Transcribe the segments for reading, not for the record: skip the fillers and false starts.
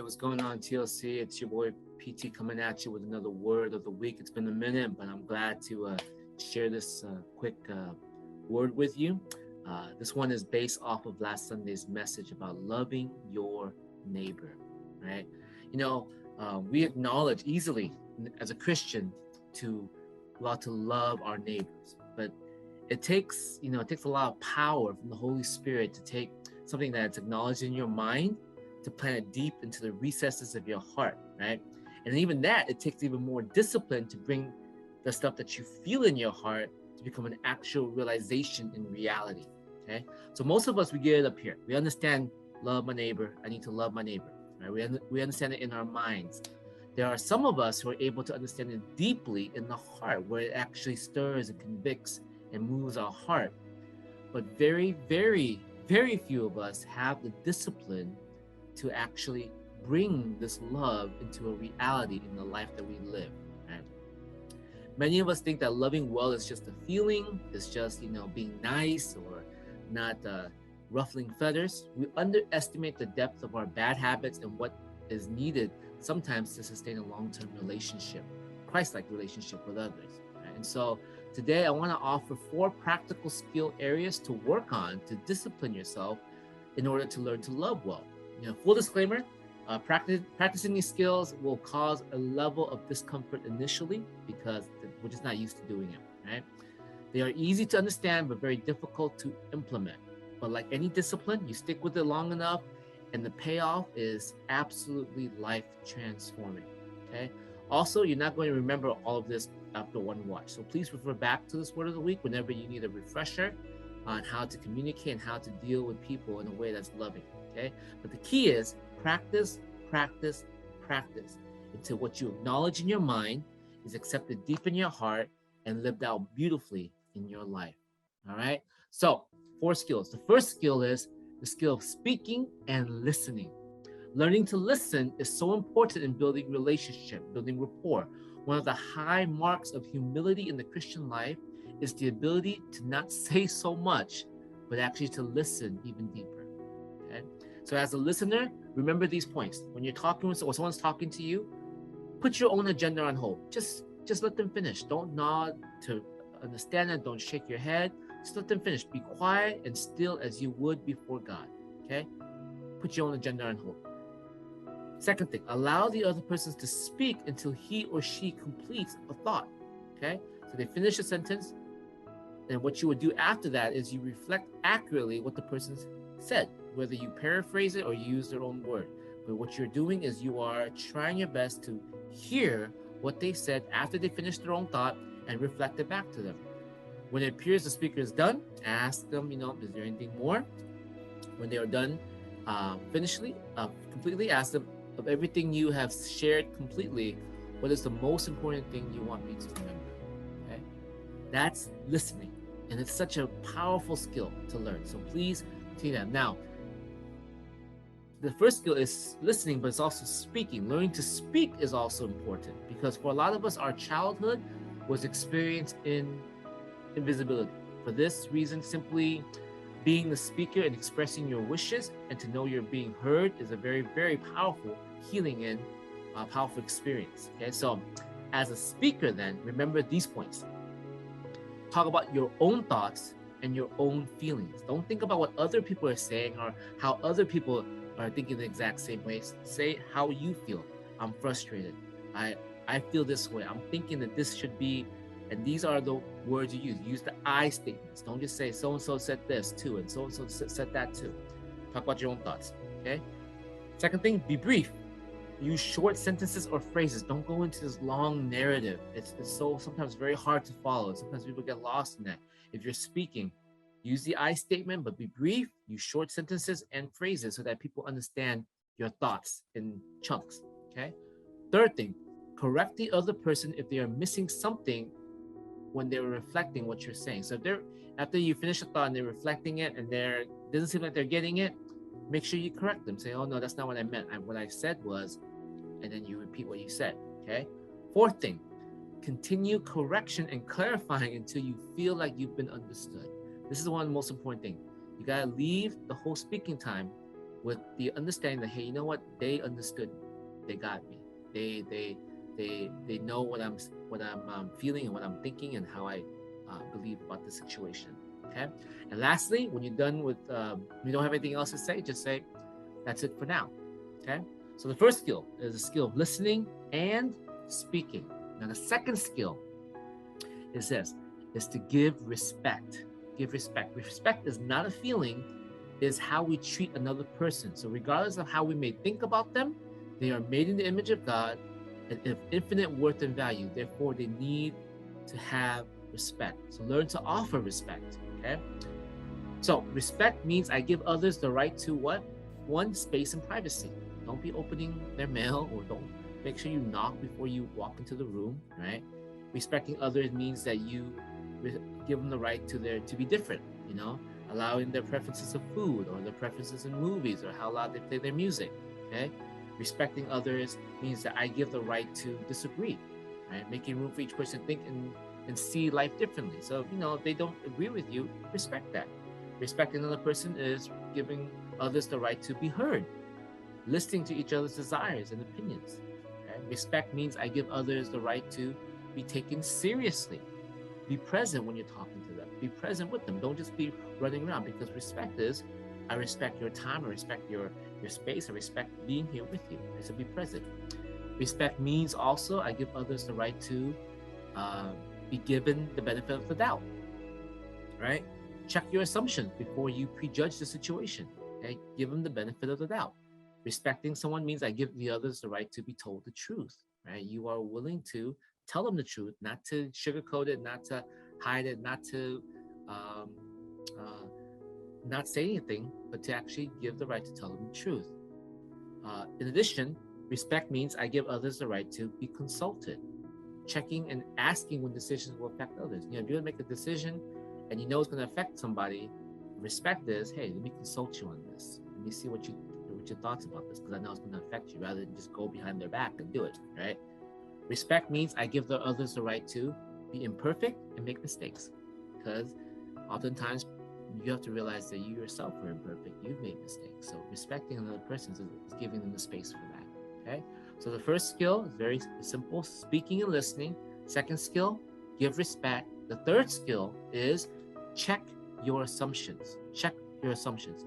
what's going on, TLC? It's your boy PT coming at you with another word of the week. It's been a minute, but I'm glad to share this quick word with you. This one is based off of last Sunday's message about loving your neighbor, right? We acknowledge easily as a Christian to love our neighbors, but it takes a lot of power from the Holy Spirit to take something that's acknowledged in your mind to plant it deep into the recesses of your heart, right? And even that, it takes even more discipline to bring the stuff that you feel in your heart to become an actual realization in reality, okay? So most of us, we get it up here. We understand, love my neighbor, I need to love my neighbor, right? We understand it in our minds. There are some of us who are able to understand it deeply in the heart, where it actually stirs and convicts and moves our heart. But very, very, very few of us have the discipline to actually bring this love into a reality in the life that we live, right? Many of us think that loving well is just a feeling, it's just, being nice or not ruffling feathers. We underestimate the depth of our bad habits and what is needed sometimes to sustain a long-term relationship, Christ-like relationship with others, right? And so today I want to offer 4 practical skill areas to work on to discipline yourself in order to learn to love well. Full disclaimer, practicing these skills will cause a level of discomfort initially because we're just not used to doing it, right? They are easy to understand, but very difficult to implement. But like any discipline, you stick with it long enough and the payoff is absolutely life transforming, okay? Also, you're not going to remember all of this after one watch. So please refer back to this word of the week whenever you need a refresher on how to communicate and how to deal with people in a way that's loving. Okay, but the key is practice, practice, practice until what you acknowledge in your mind is accepted deep in your heart and lived out beautifully in your life. All right, so 4 skills. The first skill is the skill of speaking and listening. Learning to listen is so important in building relationship, building rapport. One of the high marks of humility in the Christian life is the ability to not say so much, but actually to listen even deeper. Okay? So as a listener, remember these points. When you're talking with someone's talking to you, put your own agenda on hold. Just let them finish. Don't nod to understand it. Don't shake your head. Just let them finish. Be quiet and still as you would before God. Okay? Put your own agenda on hold. Second thing, allow the other person to speak until he or she completes a thought. Okay? So they finish a sentence, and what you would do after that is you reflect accurately what the person said, whether you paraphrase it or you use their own word. But what you're doing is you are trying your best to hear what they said after they finish their own thought and reflect it back to them. When it appears the speaker is done, ask them, is there anything more? When they are done completely ask them, of everything you have shared completely, what is the most important thing you want me to remember? Okay? That's listening. And it's such a powerful skill to learn. So please continue that. Now, the first skill is listening, but it's also speaking. Learning to speak is also important because for a lot of us, our childhood was experienced in invisibility. For this reason, simply being the speaker and expressing your wishes and to know you're being heard is a very, very powerful healing and powerful experience. Okay, so as a speaker then, remember these points. Talk about your own thoughts and your own feelings. Don't think about what other people are saying or how other people are thinking the exact same way. Say how you feel. I'm frustrated. I feel this way. I'm thinking that this should be, and these are the words you use. Use the I statements. Don't just say so-and-so said this too and so-and-so said that too. Talk about your own thoughts, okay? Second thing, be brief. Use short sentences or phrases. Don't go into this long narrative. It's so sometimes very hard to follow. Sometimes people get lost in that. If you're speaking, use the I statement, but be brief. Use short sentences and phrases so that people understand your thoughts in chunks, okay? Third thing, correct the other person if they are missing something when they're reflecting what you're saying. So if they're, after you finish a thought and they're reflecting it and it doesn't seem like they're getting it, make sure you correct them. Say, oh no, that's not what I meant. What I said was, and then you repeat what you said, okay? Fourth thing, continue correction and clarifying until you feel like you've been understood. This is one of the most important things. You gotta leave the whole speaking time with the understanding that, hey, you know what? They understood. They got me. They know what I'm feeling and what I'm thinking and how I believe about the situation. Okay. And lastly, when you're done with, you don't have anything else to say, just say, that's it for now. Okay. So the first skill is the skill of listening and speaking. Now the second skill is this, is to give respect. Give respect. Respect is not a feeling, is how we treat another person. So regardless of how we may think about them, they are made in the image of God and of infinite worth and value. Therefore, they need to have respect. So learn to offer respect, okay? So respect means I give others the right to what? One, space and privacy. Don't be opening their mail, or don't make sure you knock before you walk into the room, right? Respecting others means that you give them the right to be different, you know, allowing their preferences of food or their preferences in movies or how loud they play their music, okay? Respecting others means that I give the right to disagree, right? Making room for each person to think and see life differently. So, you know, if they don't agree with you, respect that. Respecting another person is giving others the right to be heard, listening to each other's desires and opinions. Okay? Respect means I give others the right to be taken seriously. Be present when you're talking to them. Be present with them. Don't just be running around, because respect is, I respect your time, I respect your space, I respect being here with you. So be present. Respect means also I give others the right to be given the benefit of the doubt, right? Check your assumptions before you prejudge the situation, okay? Give them the benefit of the doubt. Respecting someone means I give the others the right to be told the truth, right? You are willing to tell them the truth, not to sugarcoat it, not to hide it, not to not say anything, but to actually give the right to tell them the truth. In addition, respect means I give others the right to be consulted, checking and asking when decisions will affect others. You know, if you're gonna make a decision and you know it's gonna affect somebody, respect is, hey, let me consult you on this. Let me see what your thoughts about this, because I know it's gonna affect you, rather than just go behind their back and do it, right? Respect means I give the others the right to be imperfect and make mistakes, because oftentimes you have to realize that you yourself are imperfect. You've made mistakes. So respecting another person is giving them the space for that, okay? So the first skill is very simple, speaking and listening. Second skill, give respect. The third skill is check your assumptions. Check your assumptions.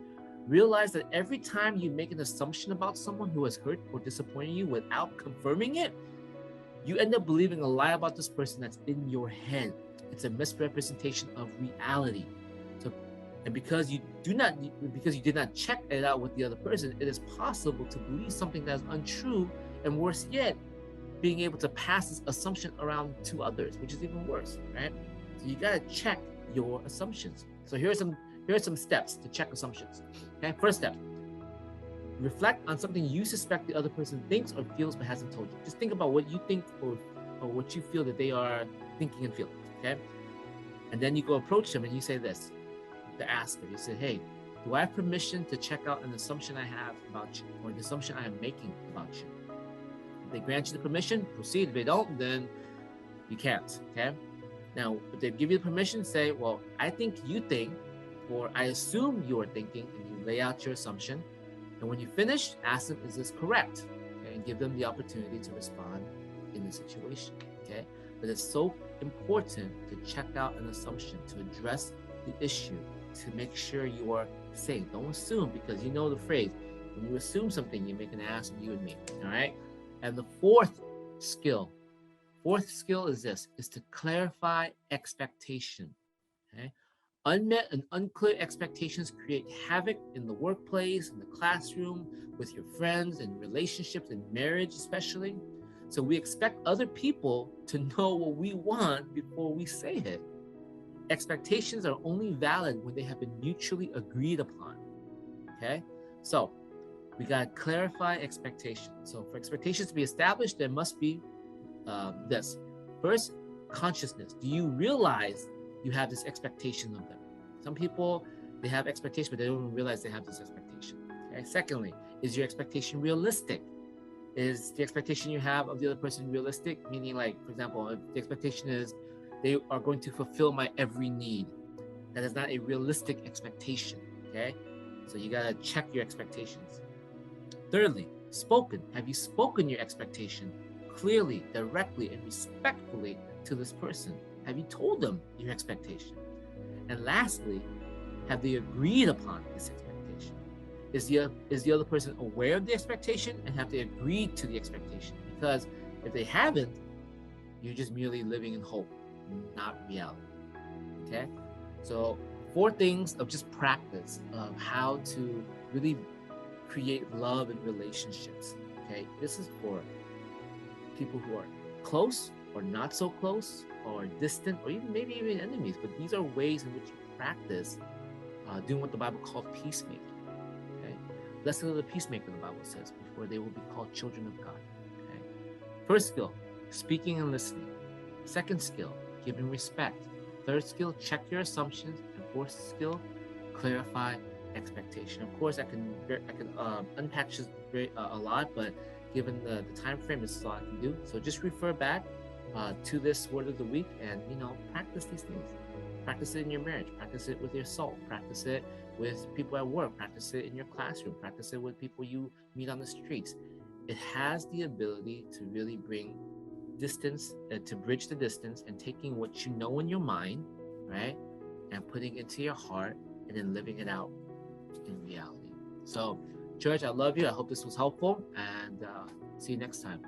Realize that every time you make an assumption about someone who has hurt or disappointed you without confirming it, you end up believing a lie about this person that's in your head. It's a misrepresentation of reality. So, and because you did not check it out with the other person, it is possible to believe something that is untrue, and worse yet, being able to pass this assumption around to others, which is even worse, right? So you gotta check your assumptions. So here are some steps to check assumptions. Okay, first step, reflect on something you suspect the other person thinks or feels but hasn't told you. Just think about what you think or what you feel that they are thinking and feeling, okay? And then you go approach them and you say this, to ask them. You say, hey, do I have permission to check out an assumption I have about you, or an assumption I am making about you? If they grant you the permission, proceed. If they don't, then you can't, okay? Now, if they give you the permission, say, well, I think you think, or I assume you are thinking, and you lay out your assumption. And when you finish, ask them, is this correct? Okay? And give them the opportunity to respond in the situation, okay? But it's so important to check out an assumption, to address the issue, to make sure you are safe. Don't assume, because you know the phrase, when you assume something, you make an ass of you and me, all right? And the fourth skill is this, is to clarify expectation, okay? Unmet and unclear expectations create havoc in the workplace, in the classroom, with your friends, and relationships, and marriage especially. So we expect other people to know what we want before we say it. Expectations are only valid when they have been mutually agreed upon, okay? So we gotta clarify expectations. So for expectations to be established, there must be this. First, consciousness. Do you realize you have this expectation of them? Some people, they have expectation, but they don't even realize they have this expectation. Okay? Secondly, is your expectation realistic? Is the expectation you have of the other person realistic? Meaning, like, for example, if the expectation is they are going to fulfill my every need, that is not a realistic expectation, okay? So you gotta check your expectations. Thirdly, spoken. Have you spoken your expectation clearly, directly, and respectfully to this person? Have you told them your expectation? And lastly, have they agreed upon this expectation? Is the other person aware of the expectation, and have they agreed to the expectation? Because if they haven't, you're just merely living in hope, not reality. Okay? So 4 things of just practice of how to really create love in relationships. Okay? This is for people who are close or not so close or distant or even maybe even enemies. But these are ways in which you practice doing what the Bible calls peacemaking. Okay? Blessed are the peacemaker, the Bible says, before they will be called children of God. Okay? First skill, speaking and listening. Second skill, giving respect. Third skill, check your assumptions. And fourth skill, clarify expectation. Of course, I can unpack this a lot, but given the time frame, this is all I can do. So just refer back to this word of the week, and practice these things. Practice it in your marriage. Practice it with your soul. Practice it with people at work. Practice it in your classroom. Practice it with people you meet on the streets. It has the ability to really bring distance, to bridge the distance, and taking what you know in your mind, right, and putting it into your heart, and then living it out in reality. So, church, I love you. I hope this was helpful, and see you next time.